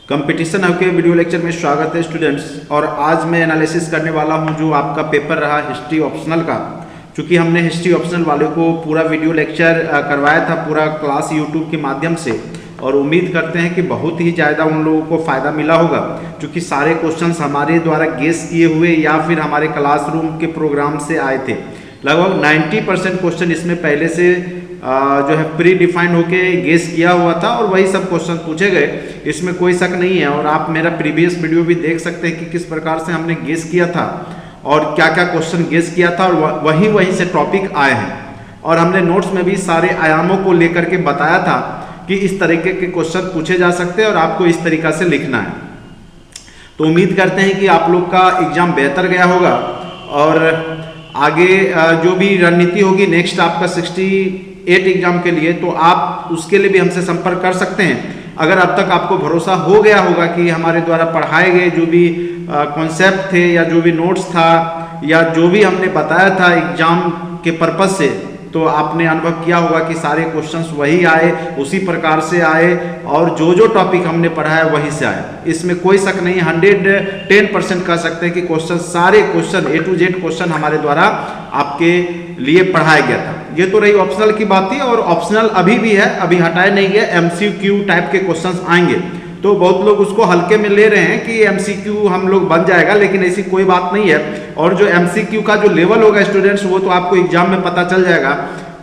Competition hub के video lecture में स्वागत है स्टूडेंट्स। और आज मैं एनालिसिस करने वाला हूं जो आपका पेपर रहा हिस्ट्री ऑप्शनल का। चूँकि हमने हिस्ट्री ऑप्शनल वाले को पूरा वीडियो लेक्चर करवाया था, पूरा क्लास यूट्यूब के माध्यम से, और उम्मीद करते हैं कि बहुत ही ज़्यादा उन लोगों को फ़ायदा मिला होगा। क्योंकि सारे क्वेश्चंस हमारे द्वारा गेस किए हुए या फिर हमारे क्लासरूम के प्रोग्राम से आए थे। लगभग 90% क्वेश्चन इसमें पहले से जो है प्री डिफाइंड होके गेस किया हुआ था और वही सब क्वेश्चन पूछे गए, इसमें कोई शक नहीं है। और आप मेरा प्रीवियस वीडियो भी देख सकते हैं कि किस प्रकार से हमने गेस किया था और क्या क्या क्वेश्चन गेस किया था, और वहीं से टॉपिक आए हैं। और हमने नोट्स में भी सारे आयामों को लेकर के बताया था कि इस तरीके के क्वेश्चन पूछे जा सकते हैं और आपको इस तरीका से लिखना है। तो उम्मीद करते हैं कि आप लोग का एग्जाम बेहतर गया होगा और आगे जो भी रणनीति होगी नेक्स्ट आपका 68 एग्जाम के लिए, तो आप उसके लिए भी हमसे संपर्क कर सकते हैं। अगर अब तक आपको भरोसा हो गया होगा कि हमारे द्वारा पढ़ाए गए जो भी कॉन्सेप्ट थे या जो भी नोट्स था या जो भी हमने बताया था एग्जाम के पर्पस से, तो आपने अनुभव किया होगा कि सारे क्वेश्चंस वही आए, उसी प्रकार से आए और जो टॉपिक हमने पढ़ा है वहीं से आए। इसमें कोई शक नहीं, 110% कह सकते हैं कि क्वेश्चन सारे question A to Z question हमारे द्वारा आपके लिए पढ़ाया गया था। ये तो रही ऑप्शनल की बात थी, और ऑप्शनल अभी भी है, अभी हटाए नहीं गया। MCQ टाइप के क्वेश्चंस आएंगे, तो बहुत लोग उसको हल्के में ले रहे हैं कि MCQ हम लोग बन जाएगा, लेकिन ऐसी कोई बात नहीं है। और जो MCQ का जो लेवल होगा स्टूडेंट्स, वो तो आपको एग्जाम में पता चल जाएगा,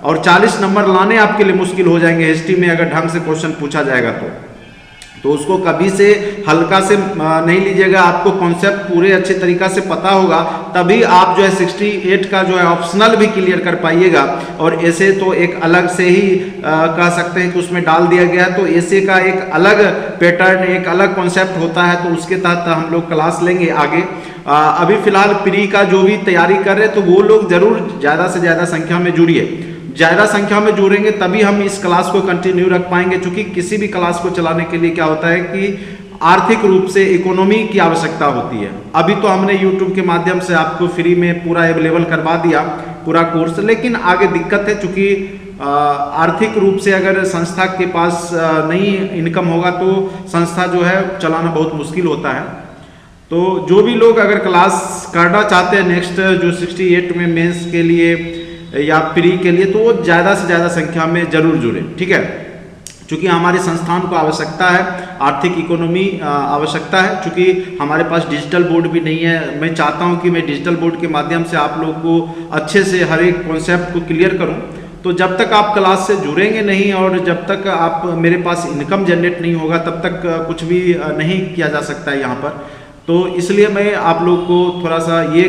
और 40 नंबर लाने आपके लिए मुश्किल हो जाएंगे हिस्ट्री में अगर ढंग से क्वेश्चन पूछा जाएगा तो उसको कभी से हल्का से नहीं लीजिएगा। आपको कॉन्सेप्ट पूरे अच्छे तरीका से पता होगा, तभी आप जो है 68 का जो है ऑप्शनल भी क्लियर कर पाइएगा। और ऐसे तो एक अलग से ही कह सकते हैं कि उसमें डाल दिया गया है, तो ऐसे का एक अलग पैटर्न, एक अलग कॉन्सेप्ट होता है, तो उसके तहत हम लोग क्लास लेंगे आगे। अभी फिलहाल प्री का जो भी तैयारी कर रहे हैं, तो वो लोग जरूर ज़्यादा से ज़्यादा संख्या में जुड़िए। ज़्यादा संख्या में जुड़ेंगे तभी हम इस क्लास को कंटिन्यू रख पाएंगे। क्योंकि किसी भी क्लास को चलाने के लिए क्या होता है कि आर्थिक रूप से इकोनॉमी की आवश्यकता होती है। अभी तो हमने यूट्यूब के माध्यम से आपको फ्री में पूरा अवेलेबल करवा दिया पूरा कोर्स, लेकिन आगे दिक्कत है। चूँकि आर्थिक रूप से अगर संस्था के पास नहीं इनकम होगा तो संस्था जो है चलाना बहुत मुश्किल होता है। तो जो भी लोग अगर क्लास करना चाहते हैं नेक्स्ट जो 68 में मेंस के लिए या प्री के लिए, तो वो ज़्यादा से ज़्यादा संख्या में जरूर जुड़े, ठीक है। क्योंकि हमारे संस्थान को आवश्यकता है, आर्थिक इकोनॉमी आवश्यकता है। क्योंकि हमारे पास डिजिटल बोर्ड भी नहीं है। मैं चाहता हूं कि मैं डिजिटल बोर्ड के माध्यम से आप लोग को अच्छे से हर एक कॉन्सेप्ट को क्लियर करूं। तो जब तक आप क्लास से जुड़ेंगे नहीं और जब तक आप मेरे पास इनकम जनरेट नहीं होगा, तब तक कुछ भी नहीं किया जा सकता है यहाँ पर। तो इसलिए मैं आप लोग को थोड़ा सा ये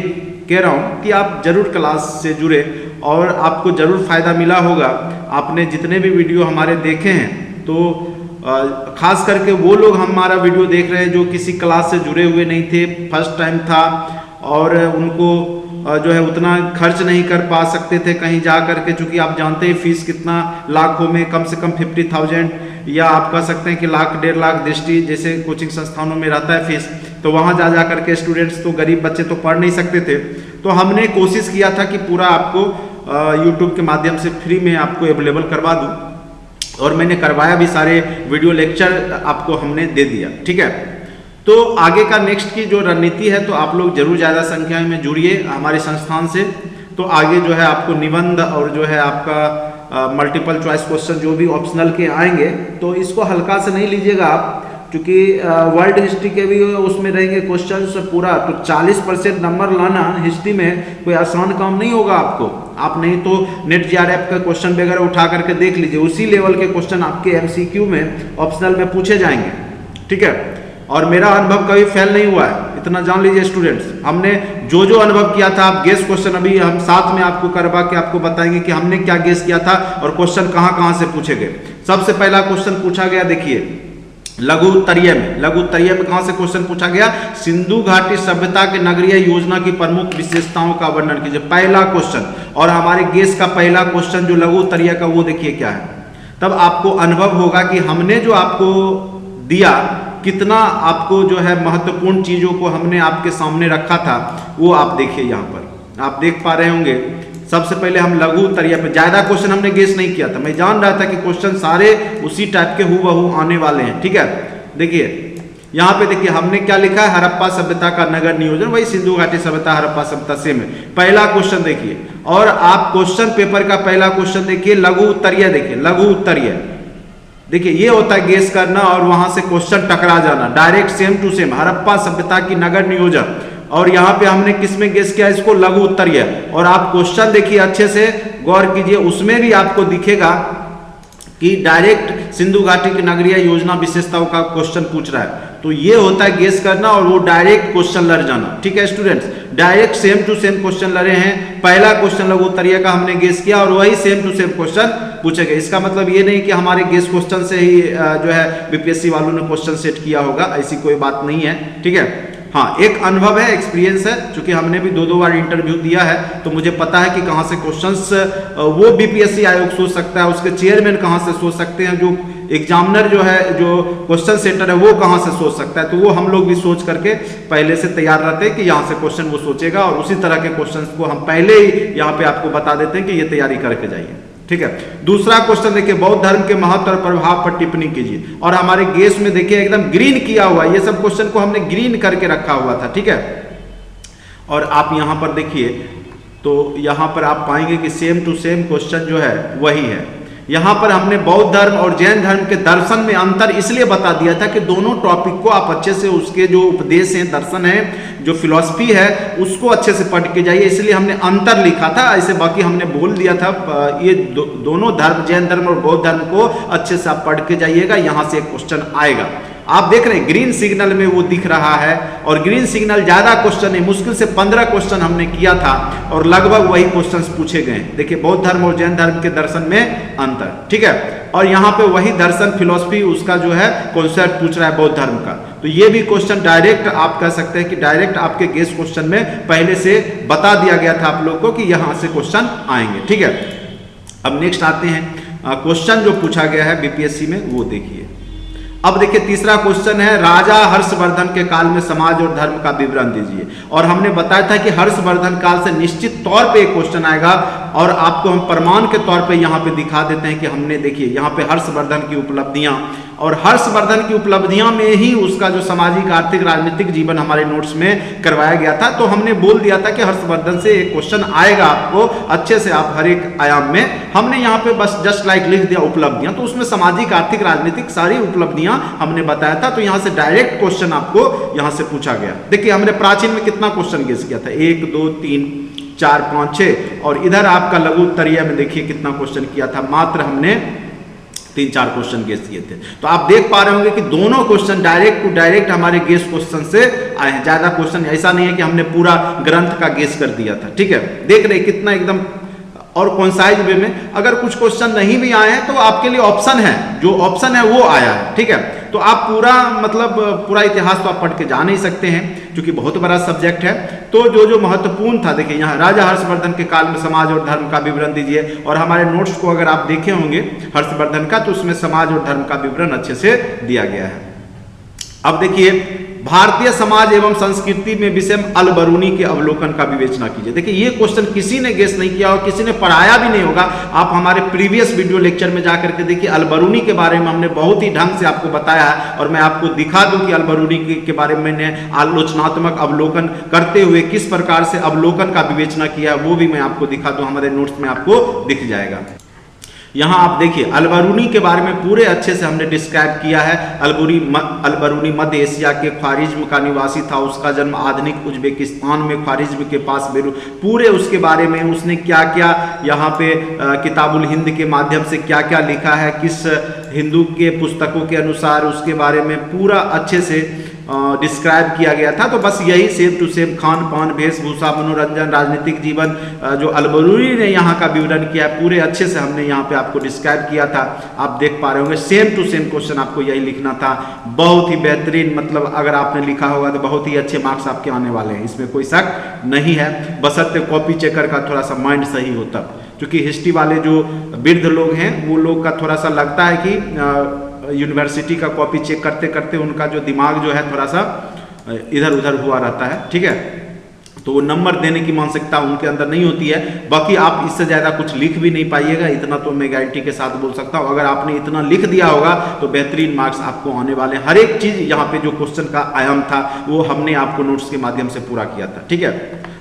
कह रहा हूँ कि आप जरूर क्लास से जुड़े और आपको ज़रूर फ़ायदा मिला होगा। आपने जितने भी वीडियो हमारे देखे हैं, तो खास करके वो लोग हमारा वीडियो देख रहे हैं जो किसी क्लास से जुड़े हुए नहीं थे, फर्स्ट टाइम था और उनको जो है उतना खर्च नहीं कर पा सकते थे कहीं जा कर के। चूँकि आप जानते हैं फीस कितना, लाखों में कम से कम 50,000 या आप कह सकते हैं कि लाख 1.5 लाख दृष्टि जैसे कोचिंग संस्थानों में रहता है फीस। तो वहाँ जा करके स्टूडेंट्स, तो गरीब बच्चे तो पढ़ नहीं सकते थे। तो हमने कोशिश किया था कि पूरा आपको यूट्यूब के माध्यम से फ्री में आपको अवेलेबल करवा दूँ, और मैंने करवाया भी, सारे वीडियो लेक्चर आपको हमने दे दिया, ठीक है। तो आगे का नेक्स्ट की जो रणनीति है, तो आप लोग जरूर ज़्यादा संख्या में जुड़िए हमारे संस्थान से। तो आगे जो है आपको निबंध और जो है आपका मल्टीपल चॉइस क्वेश्चन जो भी ऑप्शनल के आएंगे, तो इसको हल्का से नहीं लीजिएगा आप। क्योंकि वर्ल्ड हिस्ट्री के भी उसमें रहेंगे क्वेश्चंस पूरा, तो 40% नंबर लाना हिस्ट्री में कोई आसान काम नहीं होगा आपको। आप नहीं तो नेट JRF का क्वेश्चन वगैरह उठा करके देख लीजिए, उसी लेवल के क्वेश्चन आपके MCQ में ऑप्शनल में पूछे जाएंगे, ठीक है। और मेरा अनुभव कभी फेल नहीं हुआ है, इतना जान लीजिए स्टूडेंट्स। हमने जो अनुभव किया था, आप गेस क्वेश्चन अभी हम साथ में आपको करवा के आपको बताएंगे कि हमने क्या गेस किया था और क्वेश्चन कहाँ से पूछे गए। सबसे पहला क्वेश्चन पूछा गया, देखिए लघुत्तरीय में कहाँ से क्वेश्चन पूछा गया, सिंधु घाटी सभ्यता के नगरीय योजना की प्रमुख विशेषताओं का वर्णन कीजिए, पहला क्वेश्चन। और हमारे गेस का पहला क्वेश्चन जो लघुत्तरीय का, वो देखिए क्या है। तब आपको अनुभव होगा कि हमने जो आपको दिया कितना आपको जो है महत्वपूर्ण चीजों को हमने आपके सामने रखा था, वो आप देखिए यहाँ पर आप देख पा रहे होंगे। सबसे पहले हम लघुत्तरीय पे ज्यादा क्वेश्चन हमने गेस नहीं किया था, मैं जान रहा था कि क्वेश्चन सारे उसी टाइप के हूबहू आने वाले हैं, ठीक है। देखिए यहाँ पे देखिए हमने क्या लिखा है, हड़प्पा सभ्यता का नगर नियोजन, वही सिंधु घाटी सभ्यता हड़प्पा सभ्यता सेम है। पहला क्वेश्चन देखिए, और आप क्वेश्चन पेपर का पहला क्वेश्चन देखिए, लघु उत्तरीय देखिए, लघु उत्तरीय देखिए ये होता है गेस करना और वहां से क्वेश्चन टकरा जाना, direct same to same Harappa सभ्यता की नगर नियोजन, और यहाँ पे हमने किस में गेस किया, इसको लघु उत्तरीय। और आप क्वेश्चन देखिए अच्छे से गौर कीजिए, उसमें भी आपको दिखेगा कि डायरेक्ट सिंधु घाटी की नगरीय योजना विशेषताओं का क्वेश्चन पूछ रहा है। तो ये होता है गेस करना और वो डायरेक्ट क्वेश्चन लड़ जाना। ठीक है students, direct same to same question लड़े हैं। पहला क्वेश्चन लघु उत्तरीय का हमने गेस किया और वही सेम टू सेम क्वेश्चन पूछे गए। इसका मतलब ये नहीं कि हमारे गेस क्वेश्चन से ही जो है बीपीएससी वालों ने क्वेश्चन सेट किया होगा, ऐसी कोई बात नहीं है। ठीक है, हाँ एक अनुभव है, एक्सपीरियंस है, क्योंकि हमने भी 2 बार इंटरव्यू दिया है तो मुझे पता है कि कहाँ से क्वेश्चंस वो बीपीएससी आयोग सोच सकता है, उसके चेयरमैन कहाँ से सोच सकते हैं, जो एग्जामिनर जो है, जो क्वेश्चन सेटर है वो कहाँ से सोच सकता है। तो वो हम लोग भी सोच करके पहले से तैयार रहते हैं कि यहाँ से क्वेश्चन वो सोचेगा, और उसी तरह के क्वेश्चन को हम पहले ही यहाँ पे आपको बता देते हैं कि ये तैयारी करके जाइए। ठीक है, दूसरा क्वेश्चन देखिए, बौद्ध धर्म के महत्व और प्रभाव पर टिप्पणी कीजिए। और हमारे गेस में देखिए एकदम ग्रीन किया हुआ, ये सब क्वेश्चन को हमने ग्रीन करके रखा हुआ था। ठीक है, और आप यहां पर देखिए तो यहां पर आप पाएंगे कि सेम टू सेम क्वेश्चन जो है वही है। यहां पर हमने बौद्ध धर्म और जैन धर्म के दर्शन में अंतर इसलिए बता दिया था कि दोनों टॉपिक को आप अच्छे से, उसके जो उपदेश हैं, दर्शन है, जो फिलॉसफी है, उसको अच्छे से पढ़ के जाइए, इसलिए हमने अंतर लिखा था। ऐसे बाकी हमने बोल दिया था ये दोनों धर्म, जैन धर्म और बौद्ध धर्म को अच्छे से आप पढ़ के जाइएगा, यहां से एक क्वेश्चन आएगा। आप देख रहे हैं ग्रीन सिग्नल में वो दिख रहा है, और ग्रीन सिग्नल ज्यादा क्वेश्चन है, मुश्किल से 15 क्वेश्चन हमने किया था और लगभग वही क्वेश्चंस पूछे गए। देखिए बौद्ध धर्म और जैन धर्म के दर्शन में अंतर। ठीक है, और यहाँ पे वही दर्शन फिलॉसफी उसका जो है कॉन्सेप्ट पूछ रहा है बौद्ध धर्म का। तो ये भी क्वेश्चन डायरेक्ट आप कह सकते हैं कि डायरेक्ट आपके गेस क्वेश्चन में पहले से बता दिया गया था आप लोग को कि यहाँ से क्वेश्चन आएंगे। ठीक है, अब नेक्स्ट आते हैं, क्वेश्चन जो पूछा गया है बीपीएससी में वो देखिए। अब देखिए तीसरा क्वेश्चन है, राजा हर्षवर्धन के काल में समाज और धर्म का विवरण दीजिए। और हमने बताया था कि हर्षवर्धन काल से निश्चित तौर पे एक क्वेश्चन आएगा, और आपको हम प्रमाण के तौर पे यहाँ पे दिखा देते हैं कि हमने देखिए यहाँ पे हर्षवर्धन की उपलब्धियां, और हर्षवर्धन की उपलब्धियां में ही उसका जो सामाजिक, आर्थिक, राजनीतिक जीवन हमारे नोट्स में करवाया गया था। तो हमने बोल दिया था कि हर्षवर्धन से एक क्वेश्चन आएगा आपको अच्छे से, आप हर एक आयाम में। हमने यहाँ पे बस जस्ट लाइक लिख दिया उपलब्धियां, तो उसमें सामाजिक, आर्थिक, राजनीतिक सारी उपलब्धियां हमने बताया था। तो यहाँ से डायरेक्ट क्वेश्चन आपको यहाँ से पूछा गया। देखिए हमने प्राचीन में कितना क्वेश्चन गेस किया था, 1 2 3 4 5 6, और इधर आपका लघु उत्तरीय में देखिए कितना क्वेश्चन किया था, मात्र हमने 3-4 क्वेश्चन गेस किए थे। तो आप देख पा रहे होंगे कि दोनों क्वेश्चन डायरेक्ट टू डायरेक्ट हमारे गेस क्वेश्चन से आए हैं। ज्यादा क्वेश्चन ऐसा नहीं है कि हमने पूरा ग्रंथ का गेस कर दिया था। ठीक है, देख रहे कितना एकदम और कॉन्साइज वे में। अगर कुछ क्वेश्चन नहीं भी आए हैं तो आपके लिए ऑप्शन है, जो ऑप्शन है वो आया है। ठीक है, तो आप पूरा मतलब पूरा इतिहास तो आप पढ़ के जा नहीं सकते हैं क्योंकि बहुत बड़ा सब्जेक्ट है। तो जो जो महत्वपूर्ण था देखिए यहाँ, राजा हर्षवर्धन के काल में समाज और धर्म का विवरण दीजिए। और हमारे नोट्स को अगर आप देखे होंगे हर्षवर्धन का, तो उसमें समाज और धर्म का विवरण अच्छे से दिया गया है। अब देखिए भारतीय समाज एवं संस्कृति में विषय अल-बरूनी के अवलोकन का विवेचना कीजिए। देखिए ये क्वेश्चन किसी ने गेस नहीं किया और किसी ने पढ़ाया भी नहीं होगा। आप हमारे प्रीवियस वीडियो लेक्चर में जाकर के देखिए, अल-बरूनी के बारे में हमने बहुत ही ढंग से आपको बताया है, और मैं आपको दिखा दूं कि अल-बरूनी के बारे में मैंने आलोचनात्मक अवलोकन करते हुए किस प्रकार से अवलोकन का विवेचना किया है, वो भी मैं आपको दिखा दूं, हमारे नोट्स में आपको दिख जाएगा। यहाँ आप देखिए अल-बरूनी के बारे में पूरे अच्छे से हमने डिस्क्राइब किया है। अल-बरूनी मध्य एशिया के ख्वारिज्म का निवासी था। उसका जन्म आधुनिक उज्बेकिस्तान में ख्वारिज्म के पास पूरे उसके बारे में उसने क्या क्या यहाँ पे किताबुल हिंद के माध्यम से क्या क्या लिखा है, किस हिंदू के पुस्तकों के अनुसार उसके बारे में पूरा अच्छे से डिस्क्राइब किया गया था। तो बस यही सेम टू सेम खान पान, वेशभूषा, मनोरंजन, राजनीतिक जीवन जो अल-बरूनी ने यहाँ का विवरण किया है, पूरे अच्छे से हमने यहाँ पे आपको डिस्क्राइब किया था। आप देख पा रहे होंगे सेम टू सेम क्वेश्चन आपको यही लिखना था। बहुत ही बेहतरीन, मतलब अगर आपने लिखा होगा तो बहुत ही अच्छे मार्क्स आपके आने वाले हैं, इसमें कोई शक नहीं है, बशर्ते कॉपी चेकर का थोड़ा सा माइंड सही होता। क्योंकि हिस्ट्री वाले जो वृद्ध लोग हैं वो लोग का थोड़ा सा लगता है कि यूनिवर्सिटी का कॉपी चेक करते करते उनका जो दिमाग जो है थोड़ा सा इधर उधर हुआ रहता है। ठीक है, तो वो नंबर देने की मानसिकता उनके अंदर नहीं होती है। बाकी आप इससे ज़्यादा कुछ लिख भी नहीं पाइएगा, इतना तो मैं गारंटी के साथ बोल सकता हूँ। अगर आपने इतना लिख दिया होगा तो बेहतरीन मार्क्स आपको आने वाले। हर एक चीज़ यहाँ पे जो क्वेश्चन का आयाम था वो हमने आपको नोट्स के माध्यम से पूरा किया था, ठीक है।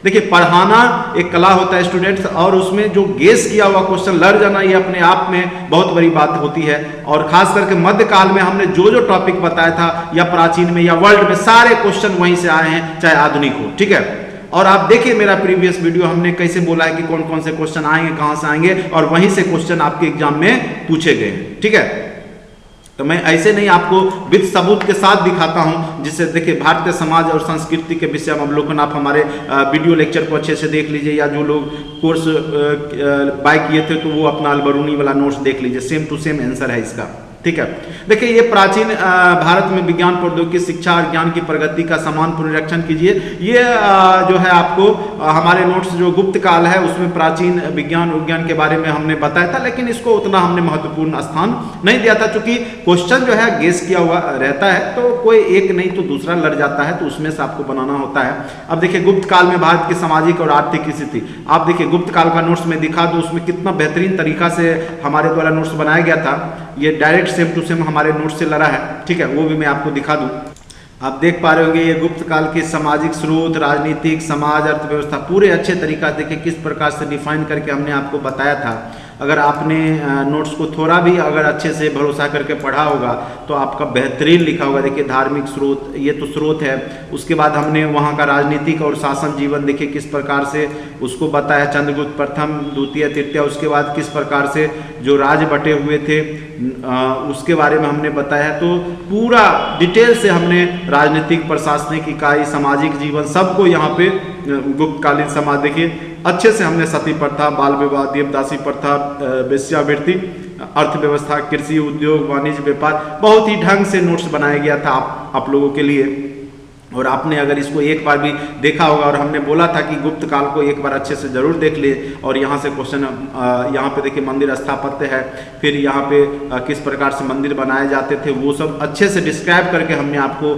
देखिए, पढ़ाना एक कला होता है स्टूडेंट्स, और उसमें जो गेस किया हुआ क्वेश्चन लड़ जाना ये अपने आप में बहुत बड़ी बात होती है। और खास करके मध्यकाल में हमने जो जो टॉपिक बताया था, या प्राचीन में या वर्ल्ड में, सारे क्वेश्चन वहीं से आए हैं, चाहे आधुनिक हो, ठीक है। और आप देखिए मेरा प्रीवियस वीडियो, हमने कैसे बोला है कि कौन कौन से क्वेश्चन आएंगे, कहां से आएंगे, और वहीं से क्वेश्चन आपके एग्जाम में पूछे गए, ठीक है। तो मैं ऐसे नहीं आपको विद सबूत के साथ दिखाता हूं, जिससे देखिए भारतीय समाज और संस्कृति के विषय में अवलोकन आप हमारे वीडियो लेक्चर को अच्छे से देख लीजिए, या जो लोग कोर्स बाय किए थे तो वो अपना अलबरूनी वाला नोट्स देख लीजिए, सेम टू सेम आंसर है इसका, ठीक है। देखिए, ये प्राचीन भारत में विज्ञान प्रौद्योगिकी शिक्षा और ज्ञान की प्रगति का समान पुनरीक्षण कीजिए। ये जो है आपको हमारे नोट्स जो गुप्त काल है उसमें प्राचीन विज्ञान के बारे में हमने बताया था, लेकिन इसको उतना हमने महत्वपूर्ण स्थान नहीं दिया था, क्योंकि क्वेश्चन जो है गेस किया हुआ रहता है, तो कोई एक नहीं तो दूसरा लड़ जाता है, तो उसमें से आपको बनाना होता है। अब देखिए, गुप्त काल में भारत की सामाजिक और आर्थिक स्थिति, आप देखिए गुप्त काल का नोट्स में दिखा दो, उसमें कितना बेहतरीन तरीका से हमारे द्वारा नोट्स बनाया गया था। ये डायरेक्ट सेम टू सेम हमारे नोट से लड़ा है, ठीक है, वो भी मैं आपको दिखा दूं। आप देख पा रहे होंगे ये गुप्त काल के सामाजिक स्रोत, राजनीतिक, समाज, अर्थव्यवस्था पूरे अच्छे तरीका देखिए किस प्रकार से डिफाइन करके हमने आपको बताया था। अगर आपने नोट्स को थोड़ा भी अगर अच्छे से भरोसा करके पढ़ा होगा तो आपका बेहतरीन लिखा होगा। देखिए, धार्मिक स्रोत, ये तो स्रोत है। उसके बाद हमने वहाँ का राजनीतिक और शासन जीवन देखिए किस प्रकार से उसको बताया, चंद्रगुप्त प्रथम, द्वितीय, तृतीय, उसके बाद किस प्रकार से जो राज्य बटे हुए थे उसके बारे में हमने बताया। तो पूरा डिटेल से हमने राजनीतिक, प्रशासनिक इकाई, सामाजिक जीवन सबको यहाँ पे गुप्तकालीन समाज देखिए अच्छे से हमने सती प्रथा, बाल विवाह, देवदासी प्रथा, वेश्यावृत्ति, अर्थव्यवस्था, कृषि, उद्योग, वाणिज्य, व्यापार, बहुत ही ढंग से नोट्स बनाया गया था आप लोगों के लिए। और आपने अगर इसको एक बार भी देखा होगा, और हमने बोला था कि गुप्त काल को एक बार अच्छे से जरूर देख लिए। और यहाँ से क्वेश्चन, यहाँ पे देखिए मंदिर स्थापत्य है, फिर यहाँ पे किस प्रकार से मंदिर बनाए जाते थे, वो सब अच्छे से डिस्क्राइब करके हमने आपको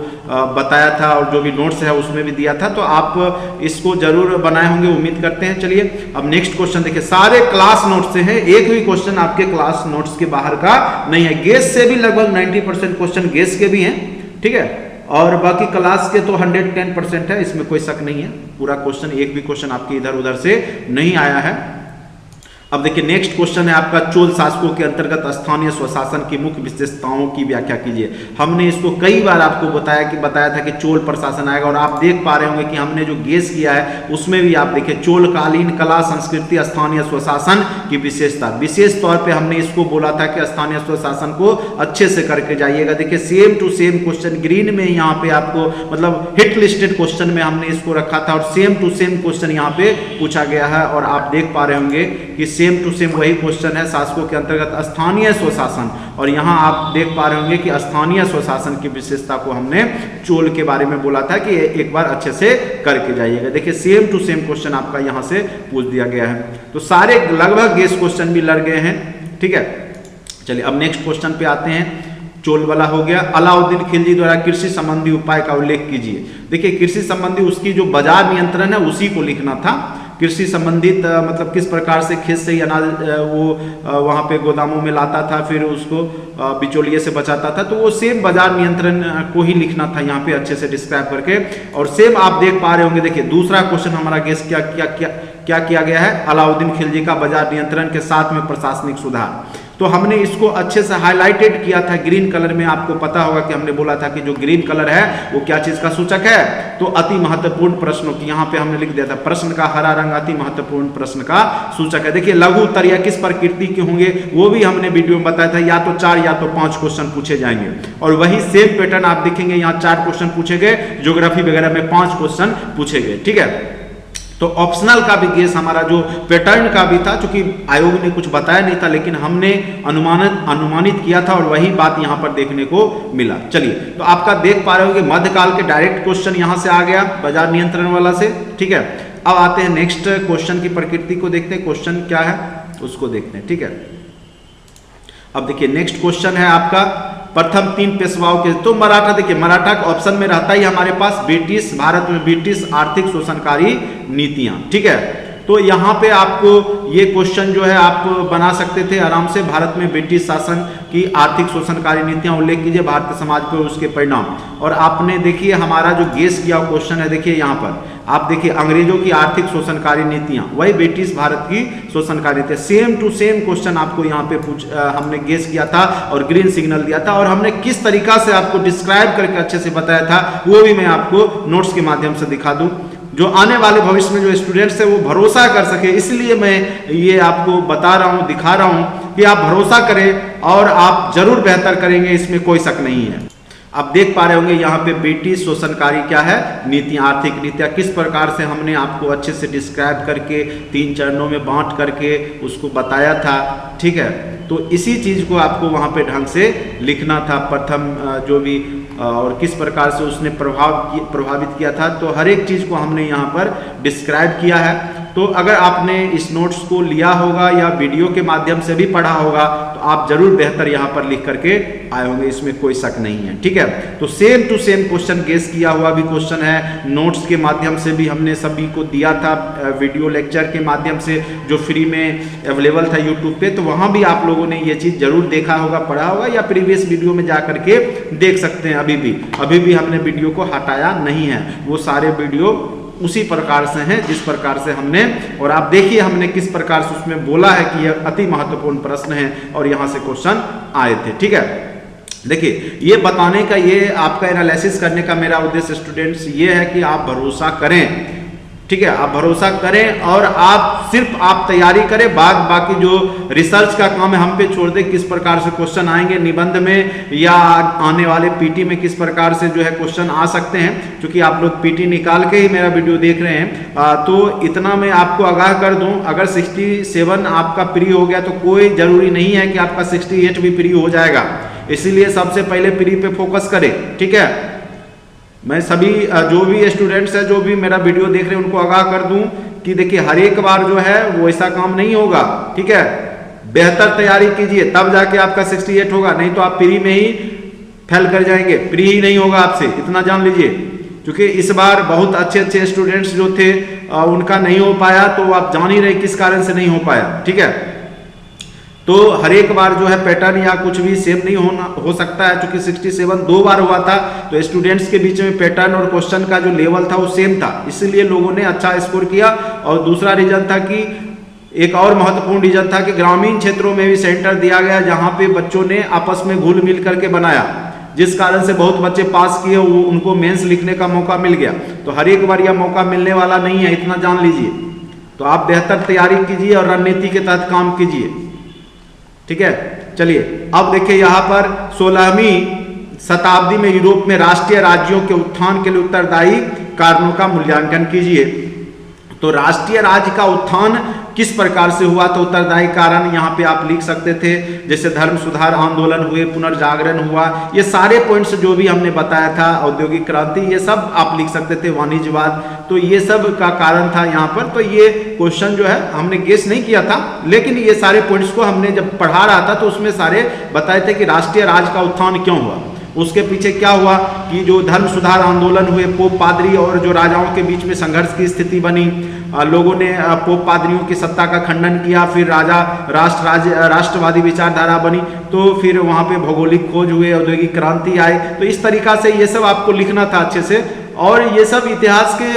बताया था, और जो भी नोट्स है उसमें भी दिया था। तो आप इसको जरूर बनाए होंगे, उम्मीद करते हैं। चलिए अब नेक्स्ट क्वेश्चन देखिए, सारे क्लास नोट्स से है, एक भी क्वेश्चन आपके क्लास नोट्स के बाहर का नहीं है। गेस से भी लगभग 90% क्वेश्चन गेस के भी हैं, ठीक है, और बाकी क्लास के तो 110% है, इसमें कोई शक नहीं है। पूरा क्वेश्चन, एक भी क्वेश्चन आपके इधर उधर से नहीं आया है। अब देखिए नेक्स्ट क्वेश्चन है आपका, चोल शासकों के अंतर्गत स्थानीय स्वशासन की मुख्य विशेषताओं की व्याख्या कीजिए। हमने इसको कई बार आपको बताया था कि चोल प्रशासन आएगा, और आप देख पा रहे होंगे कि हमने जो गेस किया है उसमें भी आप देखिए चोलकालीन कला, संस्कृति, स्थानीय स्वशासन की विशेषता। विशेष तौर पे हमने इसको बोला था कि स्थानीय स्वशासन को अच्छे से करके जाइएगा। देखिए same to same question green में यहाँ पे आपको मतलब हिट लिस्टेड क्वेश्चन में हमने इसको रखा था, और सेम टू सेम क्वेश्चन यहाँ पे पूछा गया है। और आप देख पा रहे होंगे कि सेम टू सेम वही क्वेश्चन है, शासकों के अंतर्गत स्थानीय स्वशासन। और यहाँ आप देख पा रहे होंगे कि स्थानीय स्वशासन की विशेषता को हमने चोल के बारे में बोला था कि एक बार अच्छे से करके जाइएगा। देखिए सेम टू सेम क्वेश्चन आपका यहाँ से पूछ दिया गया है। तो सारे लगभग गेस क्वेश्चन भी लड़ गए हैं, ठीक है। चलिए अब नेक्स्ट क्वेश्चन पे आते हैं। चोल वाला हो गया। अलाउद्दीन खिलजी द्वारा कृषि संबंधी उपाय का उल्लेख कीजिए। देखिए कृषि संबंधी उसकी जो बाजार नियंत्रण है उसी को लिखना था। कृषि संबंधित मतलब किस प्रकार से खेत से ही अनाज वो वहाँ पे गोदामों में लाता था, फिर उसको बिचौलिए से बचाता था। तो वो सेम बाजार नियंत्रण को ही लिखना था यहाँ पे अच्छे से डिस्क्राइब करके। और सेम आप देख पा रहे होंगे, देखिए दूसरा क्वेश्चन हमारा गेस क्या किया गया है, अलाउद्दीन खिलजी का बाजार नियंत्रण के साथ में प्रशासनिक सुधार। तो हमने इसको अच्छे से हाईलाइटेड किया था ग्रीन कलर में। आपको पता होगा कि हमने बोला था कि जो ग्रीन कलर है वो क्या चीज का सूचक है, तो अति महत्वपूर्ण प्रश्नों की। यहाँ पे हमने लिख दिया था प्रश्न का हरा रंग अति महत्वपूर्ण प्रश्न का सूचक है। देखिए लघु उत्तर या किस प्रकृति के होंगे वो भी हमने वीडियो में बताया था, या तो 4 या तो 5 क्वेश्चन पूछे जाएंगे। और वही सेम पैटर्न आप देखेंगे, यहाँ 4 क्वेश्चन पूछे गए, ज्योग्राफी वगैरह में 5 क्वेश्चन पूछे गए, ठीक है। तो ऑप्शनल का भी गेस हमारा जो पैटर्न का भी था, क्योंकि आयोग ने कुछ बताया नहीं था, लेकिन हमने अनुमानित किया था और वही बात यहाँ पर देखने को मिला। चलिए तो आपका देख पा रहे होंगे मध्यकाल के डायरेक्ट क्वेश्चन यहाँ से आ गया बाजार नियंत्रण वाला से, ठीक है। अब आते हैं नेक्स्ट क्वेश्चन की प्रकृति को देखते हैं, क्वेश्चन क्या है उसको देखते हैं, ठीक है। अब देखिए नेक्स्ट क्वेश्चन है आपका प्रथम 3 पेशवाओं के, तो मराठा, देखिए मराठा ऑप्शन में रहता ही हमारे पास ब्रिटिश, भारत में ब्रिटिश आर्थिक शोषणकारी नीतियां, ठीक है। तो यहाँ पे आपको ये क्वेश्चन जो है आप बना सकते थे आराम से, भारत में ब्रिटिश शासन की आर्थिक शोषणकारी नीतियां उल्लेख कीजिए, भारतीय समाज पर उसके परिणाम। और आपने देखिए हमारा जो गेस किया क्वेश्चन है, देखिए यहाँ पर आप देखिए अंग्रेजों की आर्थिक शोषणकारी नीतियां, वही ब्रिटिश भारत की शोषणकारी नीतियां, सेम टू सेम क्वेश्चन आपको यहाँ पे हमने गेस किया था और ग्रीन सिग्नल दिया था, और हमने किस तरीका से आपको डिस्क्राइब करके अच्छे से बताया था वो भी मैं आपको नोट्स के माध्यम से दिखा दूं, जो आने वाले भविष्य में जो स्टूडेंट्स है वो भरोसा कर सके। इसलिए मैं ये आपको बता रहा हूँ, दिखा रहा हूँ कि आप भरोसा करें और आप जरूर बेहतर करेंगे, इसमें कोई शक नहीं है। आप देख पा रहे होंगे यहाँ पे ब्रिटिश शोषणकारी क्या है नीतियां, आर्थिक नीतियां, किस प्रकार से हमने आपको अच्छे से डिस्क्राइब करके 3 चरणों में बांट करके उसको बताया था, ठीक है। तो इसी चीज को आपको वहां पे ढंग से लिखना था, प्रथम जो भी और किस प्रकार से उसने प्रभावित किया था, तो हर एक चीज को हमने यहाँ पर डिस्क्राइब किया है। तो अगर आपने इस नोट्स को लिया होगा या वीडियो के माध्यम से भी पढ़ा होगा तो आप जरूर बेहतर यहाँ पर लिख करके आए होंगे, इसमें कोई शक नहीं है, ठीक है। तो same to same question guess किया हुआ भी क्वेश्चन है, नोट्स के माध्यम से भी हमने सभी को दिया था, वीडियो लेक्चर के माध्यम से जो फ्री में अवेलेबल था यूट्यूब पे, तो वहां भी आप लोगों ने ये चीज जरूर देखा होगा, पढ़ा होगा, या प्रीवियस वीडियो में जा करके देख सकते हैं। अभी भी हमने वीडियो को हटाया नहीं है, वो सारे वीडियो उसी प्रकार से हैं जिस प्रकार से हमने, और आप देखिए हमने किस प्रकार से उसमें बोला है कि यह अति महत्वपूर्ण प्रश्न है और यहां से क्वेश्चन आए थे, ठीक है। देखिए ये बताने का, ये आपका एनालिसिस करने का मेरा उद्देश्य स्टूडेंट्स ये है कि आप भरोसा करें, ठीक है, आप भरोसा करें और आप सिर्फ आप तैयारी करें, बाकी जो रिसर्च का काम है हम पे छोड़ दें, किस प्रकार से क्वेश्चन आएंगे निबंध में या आने वाले पीटी में किस प्रकार से जो है क्वेश्चन आ सकते हैं, क्योंकि आप लोग पीटी निकाल के ही मेरा वीडियो देख रहे हैं। तो इतना मैं आपको आगाह कर दूं, अगर 67 आपका प्री हो गया तो कोई जरूरी नहीं है कि आपका 68 भी प्री हो जाएगा, इसीलिए सबसे पहले प्री पे फोकस करें, ठीक है। मैं सभी जो भी स्टूडेंट्स हैं जो भी मेरा वीडियो देख रहे हैं उनको आगाह कर दूं कि देखिए हर एक बार जो है वो ऐसा काम नहीं होगा, ठीक है। बेहतर तैयारी कीजिए तब जाके आपका 68 होगा, नहीं तो आप प्री में ही फेल कर जाएंगे, प्री ही नहीं होगा आपसे, इतना जान लीजिए। क्योंकि इस बार बहुत अच्छे स्टूडेंट्स जो थे उनका नहीं हो पाया, तो आप जान ही रहे किस कारण से नहीं हो पाया, ठीक है। तो हर एक बार जो है पैटर्न या कुछ भी सेम नहीं हो सकता है, क्योंकि 67 2 बार हुआ था, तो स्टूडेंट्स के बीच में पैटर्न और क्वेश्चन का जो लेवल था वो सेम था, इसलिए लोगों ने अच्छा स्कोर किया। और दूसरा रीजन था कि एक और महत्वपूर्ण रीजन था कि ग्रामीण क्षेत्रों में भी सेंटर दिया गया, जहां पे बच्चों ने आपस में घुल मिल करके बनाया, जिस कारण से बहुत बच्चे पास किए, वो उनको मेंस लिखने का मौका मिल गया। तो हर एक बार यह मौका मिलने वाला नहीं है, इतना जान लीजिए। तो आप बेहतर तैयारी कीजिए और रणनीति के तहत काम कीजिए, ठीक है। चलिए अब देखिए यहाँ पर 16वीं शताब्दी में यूरोप में राष्ट्रीय राज्यों के उत्थान के लिए उत्तरदायी कारणों का मूल्यांकन कीजिए। तो राष्ट्रीय राज्य का उत्थान किस प्रकार से हुआ, तो उत्तरदायी कारण यहाँ पे आप लिख सकते थे, जैसे धर्म सुधार आंदोलन हुए, पुनर्जागरण हुआ, ये सारे पॉइंट्स जो भी हमने बताया था, औद्योगिक क्रांति, ये सब आप लिख सकते थे, वाणिज्यवाद, तो ये सब का कारण था यहाँ पर। तो ये क्वेश्चन जो है हमने गेस नहीं किया था, लेकिन ये सारे पॉइंट्स को हमने जब पढ़ा रहा था तो उसमें सारे बताए थे कि राष्ट्रीय राज्य का उत्थान क्यों हुआ, उसके पीछे क्या हुआ कि जो धर्म सुधार आंदोलन हुए, पोप पादरी और जो राजाओं के बीच में संघर्ष की स्थिति बनी, लोगों ने पोप पादरियों की सत्ता का खंडन किया, फिर राष्ट्रवादी विचारधारा बनी, तो फिर वहाँ पे भौगोलिक खोज हुए, औद्योगिक क्रांति आए। तो इस तरीका से ये सब आपको लिखना था अच्छे से, और ये सब इतिहास के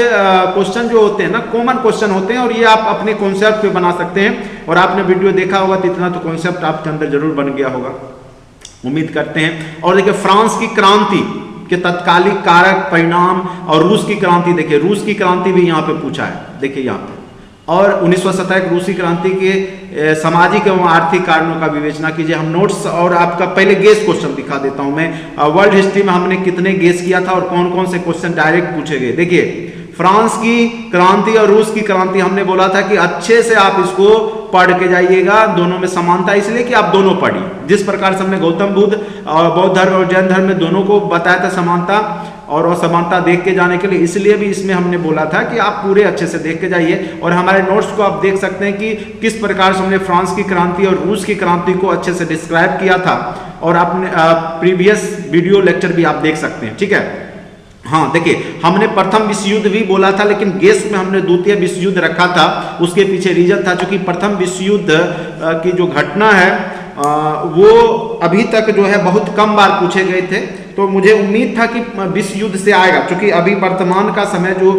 क्वेश्चन जो होते हैं ना, कॉमन क्वेश्चन होते हैं, और ये आप अपने कॉन्सेप्ट पे बना सकते हैं। और आपने वीडियो देखा होगा तो इतना तो कॉन्सेप्ट आपके अंदर जरूर बन गया होगा, उम्मीद करते हैं। और देखिए फ्रांस की क्रांति के तत्कालिक कारक, परिणाम, और रूस की क्रांति, देखिए रूस की क्रांति भी यहाँ पे पूछा है, देखिए यहाँ पे। और 1917 रूसी क्रांति के सामाजिक एवं आर्थिक कारणों का विवेचना कीजिए। हम नोट्स और आपका पहले गेस क्वेश्चन दिखा देता हूं मैं। वर्ल्ड हिस्ट्री में हमने कितने गेस किया था और कौन कौन से क्वेश्चन डायरेक्ट पूछे गए। देखिए फ्रांस की क्रांति और रूस की क्रांति हमने बोला था कि अच्छे से आप इसको पढ़ के जाइएगा, दोनों में समानता इसलिए कि आप दोनों पढ़िए। जिस प्रकार से हमने गौतम बुद्ध और बौद्ध धर्म और जैन धर्म में दोनों को बताया था समानता, और असमानता देख के जाने के लिए, इसलिए भी इसमें हमने बोला था कि आप पूरे अच्छे से देख के जाइए। और हमारे नोट्स को आप देख सकते हैं कि किस प्रकार से हमने फ्रांस की क्रांति और रूस की क्रांति को अच्छे से डिस्क्राइब किया था, और आपने प्रीवियस वीडियो लेक्चर भी आप देख सकते हैं, ठीक है। हाँ देखिए, हमने प्रथम विश्व युद्ध भी बोला था, लेकिन गेस में हमने द्वितीय विश्व युद्ध रखा था। उसके पीछे रीजन था, क्योंकि प्रथम विश्व युद्ध की जो घटना है वो अभी तक जो है बहुत कम बार पूछे गए थे, तो मुझे उम्मीद था कि विश्व युद्ध से आएगा, क्योंकि अभी वर्तमान का समय जो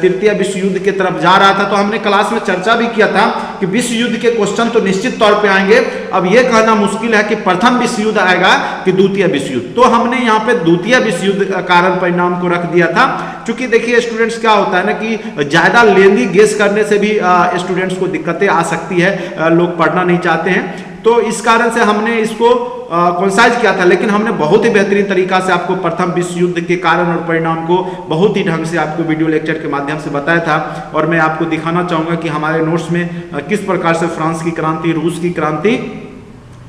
तृतीय विश्व युद्ध की तरफ जा रहा था, तो हमने क्लास में चर्चा भी किया था कि विश्व युद्ध के क्वेश्चन तो निश्चित तौर पे आएंगे। अब ये कहना मुश्किल है कि प्रथम विश्व युद्ध आएगा कि द्वितीय विश्व युद्ध, तो हमने यहाँ पे द्वितीय विश्व युद्ध का कारण परिणाम को रख दिया था। क्योंकि देखिए स्टूडेंट्स, क्या होता है ना कि ज्यादा लेंदी गेस करने से भी स्टूडेंट्स को दिक्कतें आ सकती है, लोग पढ़ना नहीं चाहते हैं, तो इस कारण से हमने इसको कंसाइज किया था। लेकिन हमने बहुत ही बेहतरीन तरीका से आपको प्रथम विश्व युद्ध के कारण और परिणाम को बहुत ही ढंग से आपको वीडियो लेक्चर के माध्यम से बताया था। और मैं आपको दिखाना चाहूंगा कि हमारे नोट्स में किस प्रकार से फ्रांस की क्रांति, रूस की क्रांति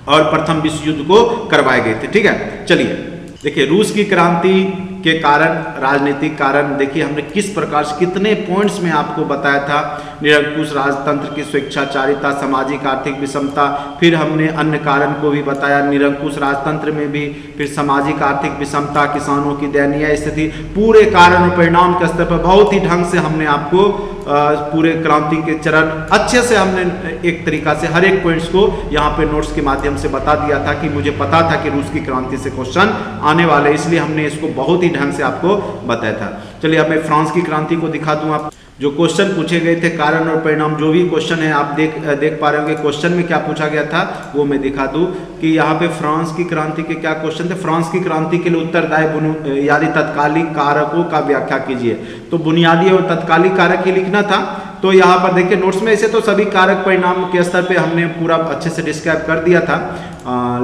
और प्रथम विश्व युद्ध को करवाए गए थे, ठीक है। चलिए देखिए, रूस की क्रांति के कारण, राजनीतिक कारण, देखिए हमने किस प्रकार से कितने पॉइंट्स में आपको बताया था। निरंकुश राजतंत्र की स्वेच्छाचारिता, सामाजिक आर्थिक विषमता, फिर हमने अन्य कारण को भी बताया, निरंकुश राजतंत्र में भी, फिर सामाजिक आर्थिक विषमता, किसानों की दयनीय स्थिति, पूरे कारण और परिणाम के स्तर पर बहुत ही ढंग से हमने आपको पूरे क्रांति के चरण अच्छे से हमने एक तरीका से हर एक पॉइंट्स को यहाँ पे नोट्स के माध्यम से बता दिया था, कि मुझे पता था कि रूस की क्रांति से क्वेश्चन आने वाले, इसलिए हमने इसको बहुत ही ढंग से आपको बताया था। चलिए अब मैं फ्रांस की क्रांति को दिखा दूं। आप जो क्वेश्चन पूछे गए थे, कारण और परिणाम, जो भी क्वेश्चन है आप देख पा रहे होंगे क्वेश्चन में क्या पूछा गया था, वो मैं दिखा दूं कि यहाँ पे फ्रांस की क्रांति के क्या क्वेश्चन थे। फ्रांस की क्रांति के लिए उत्तरदायी बुनियादी तत्कालिक कारकों का व्याख्या कीजिए। तो बुनियादी और तत्कालिक कारक ही लिखना था। तो यहाँ पर देखिए नोट्स में ऐसे तो सभी कारक परिणाम के स्तर पे हमने पूरा अच्छे से डिस्क्राइब कर दिया था,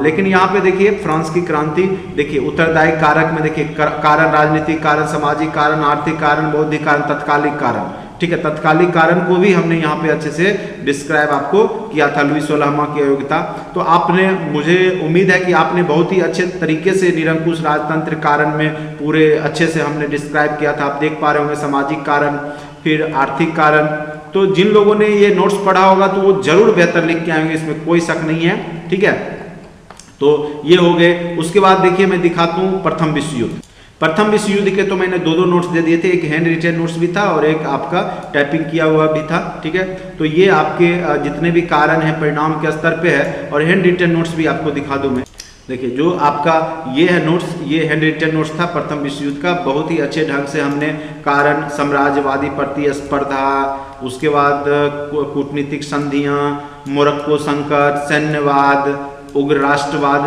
लेकिन यहाँ पे देखिए फ्रांस की क्रांति, देखिए उत्तरदायी कारक में देखिए कारण, राजनीतिक कारण, सामाजिक कारण, आर्थिक कारण, बौद्धिक कारण, तत्कालिक कारण, ठीक है। तत्कालिक कारण को भी हमने यहाँ पे अच्छे से डिस्क्राइब आपको किया था, लुई सोलहवां की अयोग्यता। तो आपने, मुझे उम्मीद है कि आपने बहुत ही अच्छे तरीके से निरंकुश राजतंत्र कारण में पूरे अच्छे से हमने डिस्क्राइब किया था। आप देख पा रहे होंगे सामाजिक कारण, फिर आर्थिक कारण। तो जिन लोगों ने ये नोट्स पढ़ा होगा तो वो जरूर बेहतर लिख के आएंगे, इसमें कोई शक नहीं है, ठीक है। तो ये हो गए। उसके बाद देखिए मैं दिखाता हूँ प्रथम विश्व युद्ध। प्रथम विश्व युद्ध के तो मैंने दो नोट्स दे दिए थे, एक हैंड रिटेन नोट्स भी था और एक आपका टाइपिंग किया हुआ भी था, ठीक है। तो ये आपके जितने भी कारण हैं परिणाम के स्तर पे है, और हैंड रिटेन नोट्स भी आपको दिखा दूं मैं। देखिए जो आपका ये है नोट्स, ये हैंड रिटेन नोट्स था प्रथम विश्व युद्ध का। बहुत ही अच्छे ढंग से हमने कारण, साम्राज्यवादी प्रतिस्पर्धा, उसके बाद कूटनीतिक संधियां, मोरक्को संकट, सैन्यवाद, उग्र राष्ट्रवाद,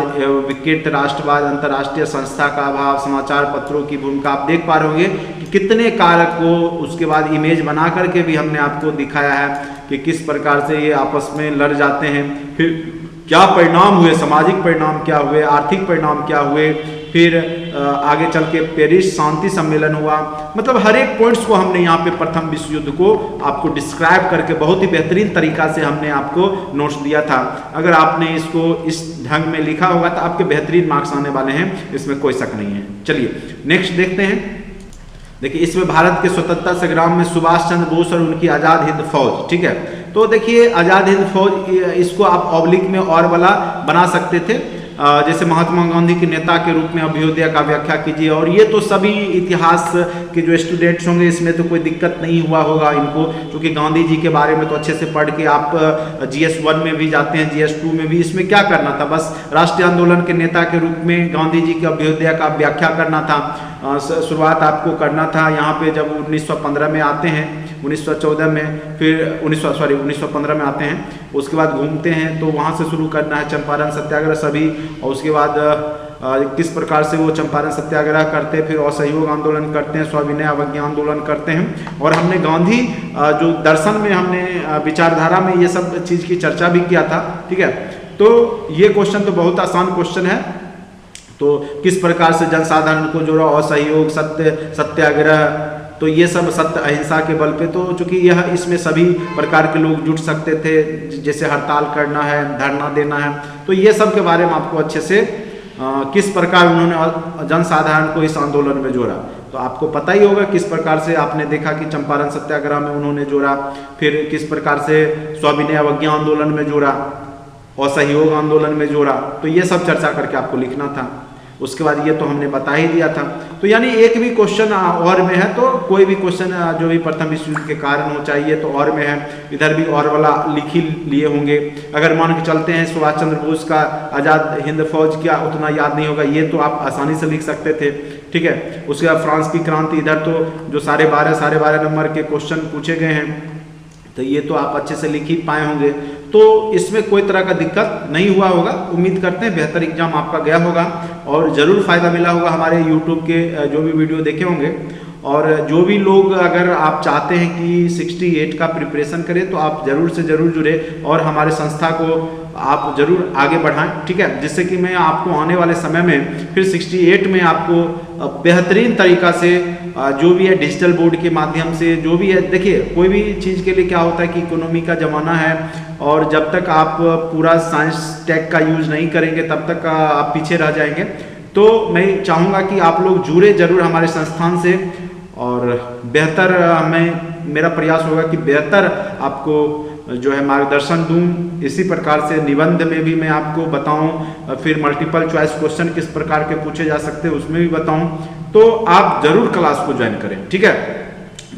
विकृत राष्ट्रवाद, अंतर्राष्ट्रीय संस्था का अभाव, समाचार पत्रों की भूमिका। आप देख पा रहे होंगे कि कितने कारक को उसके बाद इमेज बना करके भी हमने आपको दिखाया है कि किस प्रकार से ये आपस में लड़ जाते हैं, फिर क्या परिणाम हुए, सामाजिक परिणाम क्या हुए, आर्थिक परिणाम क्या हुए, फिर आगे चल के पेरिस शांति सम्मेलन हुआ। मतलब हर एक पॉइंट्स को हमने यहाँ पे प्रथम विश्व युद्ध को आपको डिस्क्राइब करके बहुत ही बेहतरीन तरीका से हमने आपको नोट्स दिया था। अगर आपने इसको इस ढंग में लिखा होगा तो आपके बेहतरीन मार्क्स आने वाले हैं, इसमें कोई शक नहीं है। चलिए नेक्स्ट देखते हैं। देखिए इसमें भारत के स्वतंत्रता संग्राम में सुभाष चंद्र बोस और उनकी आज़ाद हिंद फौज, ठीक है। तो देखिए आज़ाद हिंद फौज, इसको आप ऑब्लिक में और वाला बना सकते थे, जैसे महात्मा गांधी के नेता के रूप में अभ्युदय का व्याख्या कीजिए। और ये तो सभी इतिहास के जो स्टूडेंट्स होंगे इसमें तो कोई दिक्कत नहीं हुआ होगा इनको, क्योंकि गांधी जी के बारे में तो अच्छे से पढ़ के आप GS 1 में भी जाते हैं, GS 2 में भी। इसमें क्या करना था, बस राष्ट्रीय आंदोलन के नेता के रूप में गांधी जी के अभ्युदय का व्याख्या करना था, शुरुआत आपको करना था। यहाँ पे जब 1915 में आते हैं, 1914 में, फिर 1915 में आते हैं, उसके बाद घूमते हैं तो वहाँ से शुरू करना है चंपारण सत्याग्रह सभी। और उसके बाद किस प्रकार से वो चंपारण सत्याग्रह करते हैं, फिर असहयोग आंदोलन करते हैं, स्वाभिनय अवज्ञा आंदोलन करते हैं। और हमने गांधी जो दर्शन में हमने विचारधारा में ये सब चीज़ की चर्चा भी किया था, ठीक है। तो ये क्वेश्चन तो बहुत आसान क्वेश्चन है। तो किस प्रकार से जनसाधारण को जोड़ा, असहयोग, सत्याग्रह, तो ये सब सत्य अहिंसा के बल पे, तो चूंकि यह इसमें सभी प्रकार के लोग जुट सकते थे, जैसे हड़ताल करना है, धरना देना है, तो ये सब के बारे में आपको अच्छे से किस प्रकार उन्होंने जनसाधारण को इस आंदोलन में जोड़ा। तो आपको पता ही होगा किस प्रकार से आपने देखा कि चंपारण सत्याग्रह में उन्होंने जोड़ा, फिर किस प्रकार से सविनय अवज्ञा आंदोलन में जोड़ा, असहयोग आंदोलन में जोड़ा। तो ये सब चर्चा करके आपको लिखना था। उसके बाद ये तो हमने बता ही दिया था। तो यानी एक भी क्वेश्चन और में है, तो कोई भी क्वेश्चन जो भी प्रथम विश्व युद्ध के कारण हो चाहिए तो और में है, इधर भी और वाला लिख ही लिए होंगे। अगर मान के चलते हैं सुभाष चंद्र बोस का आज़ाद हिंद फौज क्या उतना याद नहीं होगा, ये तो आप आसानी से लिख सकते थे, ठीक है। उसके बाद फ्रांस की क्रांति, इधर तो जो 12.5 नंबर के क्वेश्चन पूछे गए हैं तो ये तो आप अच्छे से लिख ही पाए होंगे। तो इसमें कोई तरह का दिक्कत नहीं हुआ होगा। उम्मीद करते हैं बेहतर एग्जाम आपका गया होगा और ज़रूर फ़ायदा मिला होगा हमारे यूट्यूब के जो भी वीडियो देखे होंगे। और जो भी लोग अगर आप चाहते हैं कि 68 का प्रिपरेशन करें तो आप ज़रूर से ज़रूर जुड़े और हमारे संस्था को आप ज़रूर आगे बढ़ाएं, ठीक है, जिससे कि मैं आपको आने वाले समय में फिर 68 में आपको बेहतरीन तरीका से जो भी है डिजिटल बोर्ड के माध्यम से जो भी है, देखिए कोई भी चीज़ के लिए क्या होता है कि इकोनॉमी का ज़माना है और जब तक आप पूरा साइंस टेक का यूज़ नहीं करेंगे तब तक आप पीछे रह जाएंगे। तो मैं चाहूँगा कि आप लोग जुड़े ज़रूर हमारे संस्थान से और बेहतर मेरा प्रयास होगा कि बेहतर आपको जो है मार्गदर्शन दूं। इसी प्रकार से निबंध में भी मैं आपको बताऊं, फिर मल्टीपल चॉइस क्वेश्चन किस प्रकार के पूछे जा सकते हैं उसमें भी बताऊं। तो आप जरूर क्लास को ज्वाइन करें, ठीक है।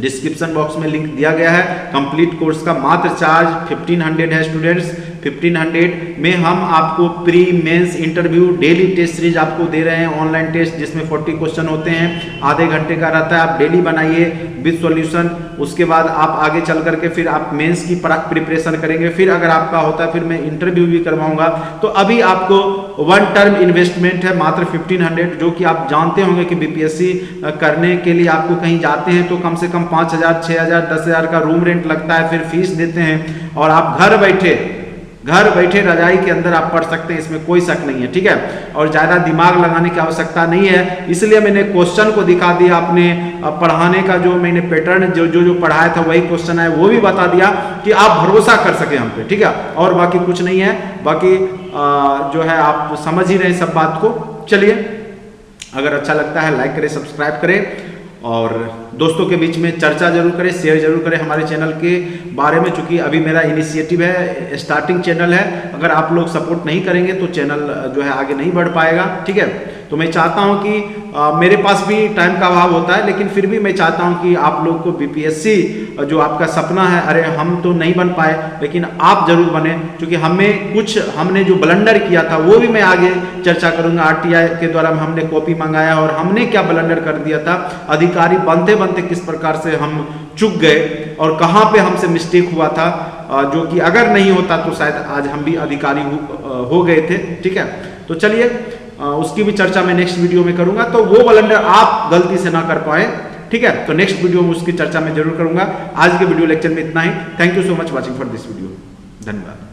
डिस्क्रिप्शन बॉक्स में लिंक दिया गया है। कंप्लीट कोर्स का मात्र चार्ज 1500 है स्टूडेंट्स। 1500 में हम आपको pre mains interview daily test series आपको दे रहे हैं, ऑनलाइन टेस्ट जिसमें 40 क्वेश्चन होते हैं, आधे घंटे का रहता है। आप डेली बनाइए विद सॉल्यूशन। उसके बाद आप आगे चल करके फिर आप मेंस की प्रिपरेशन करेंगे। फिर अगर आपका होता है फिर मैं इंटरव्यू भी करवाऊंगा। तो अभी आपको वन टर्म इन्वेस्टमेंट है मात्र 1500, जो कि आप जानते होंगे कि बीपीएससी करने के लिए आपको कहीं जाते हैं तो कम से कम 5000, 6000, 10000 का रूम रेंट लगता है, फिर फीस देते हैं और आप घर बैठे रजाई के अंदर आप पढ़ सकते हैं, इसमें कोई शक नहीं है, ठीक है। और ज़्यादा दिमाग लगाने की आवश्यकता नहीं है, इसलिए मैंने क्वेश्चन को दिखा दिया। अपने पढ़ाने का जो मैंने पैटर्न जो पढ़ाया था वही क्वेश्चन है वो भी बता दिया कि आप भरोसा कर सके हम पे, ठीक है। और बाकी कुछ नहीं है, बाकी जो है आप समझ ही रहे सब बात को। चलिए, अगर अच्छा लगता है लाइक करें, सब्सक्राइब करें और दोस्तों के बीच में चर्चा जरूर करें, शेयर जरूर करें हमारे चैनल के बारे में। चूंकि अभी मेरा इनिशिएटिव है, स्टार्टिंग चैनल है, अगर आप लोग सपोर्ट नहीं करेंगे तो चैनल जो है आगे नहीं बढ़ पाएगा, ठीक है। तो मैं चाहता हूं कि मेरे पास भी टाइम का अभाव होता है, लेकिन फिर भी मैं चाहता हूं कि आप लोग को बीपीएससी जो आपका सपना है, अरे हम तो नहीं बन पाए लेकिन आप जरूर बने। क्योंकि हमने जो ब्लंडर किया था वो भी मैं आगे चर्चा करूंगा। आरटीआई के द्वारा हमने कॉपी मंगाया और हमने क्या ब्लंडर कर दिया था, अधिकारी बनते बनते किस प्रकार से हम चूक गए और कहाँ पे हमसे मिस्टेक हुआ था, जो कि अगर नहीं होता तो शायद आज हम भी अधिकारी हो गए थे, ठीक है। तो चलिए, उसकी भी चर्चा मैं नेक्स्ट वीडियो में करूंगा, तो वो ब्लंडर आप गलती से ना कर पाए, ठीक है। तो नेक्स्ट वीडियो में उसकी चर्चा मैं जरूर करूंगा। आज के वीडियो लेक्चर में इतना ही। Thank you so much watching for this video. धन्यवाद।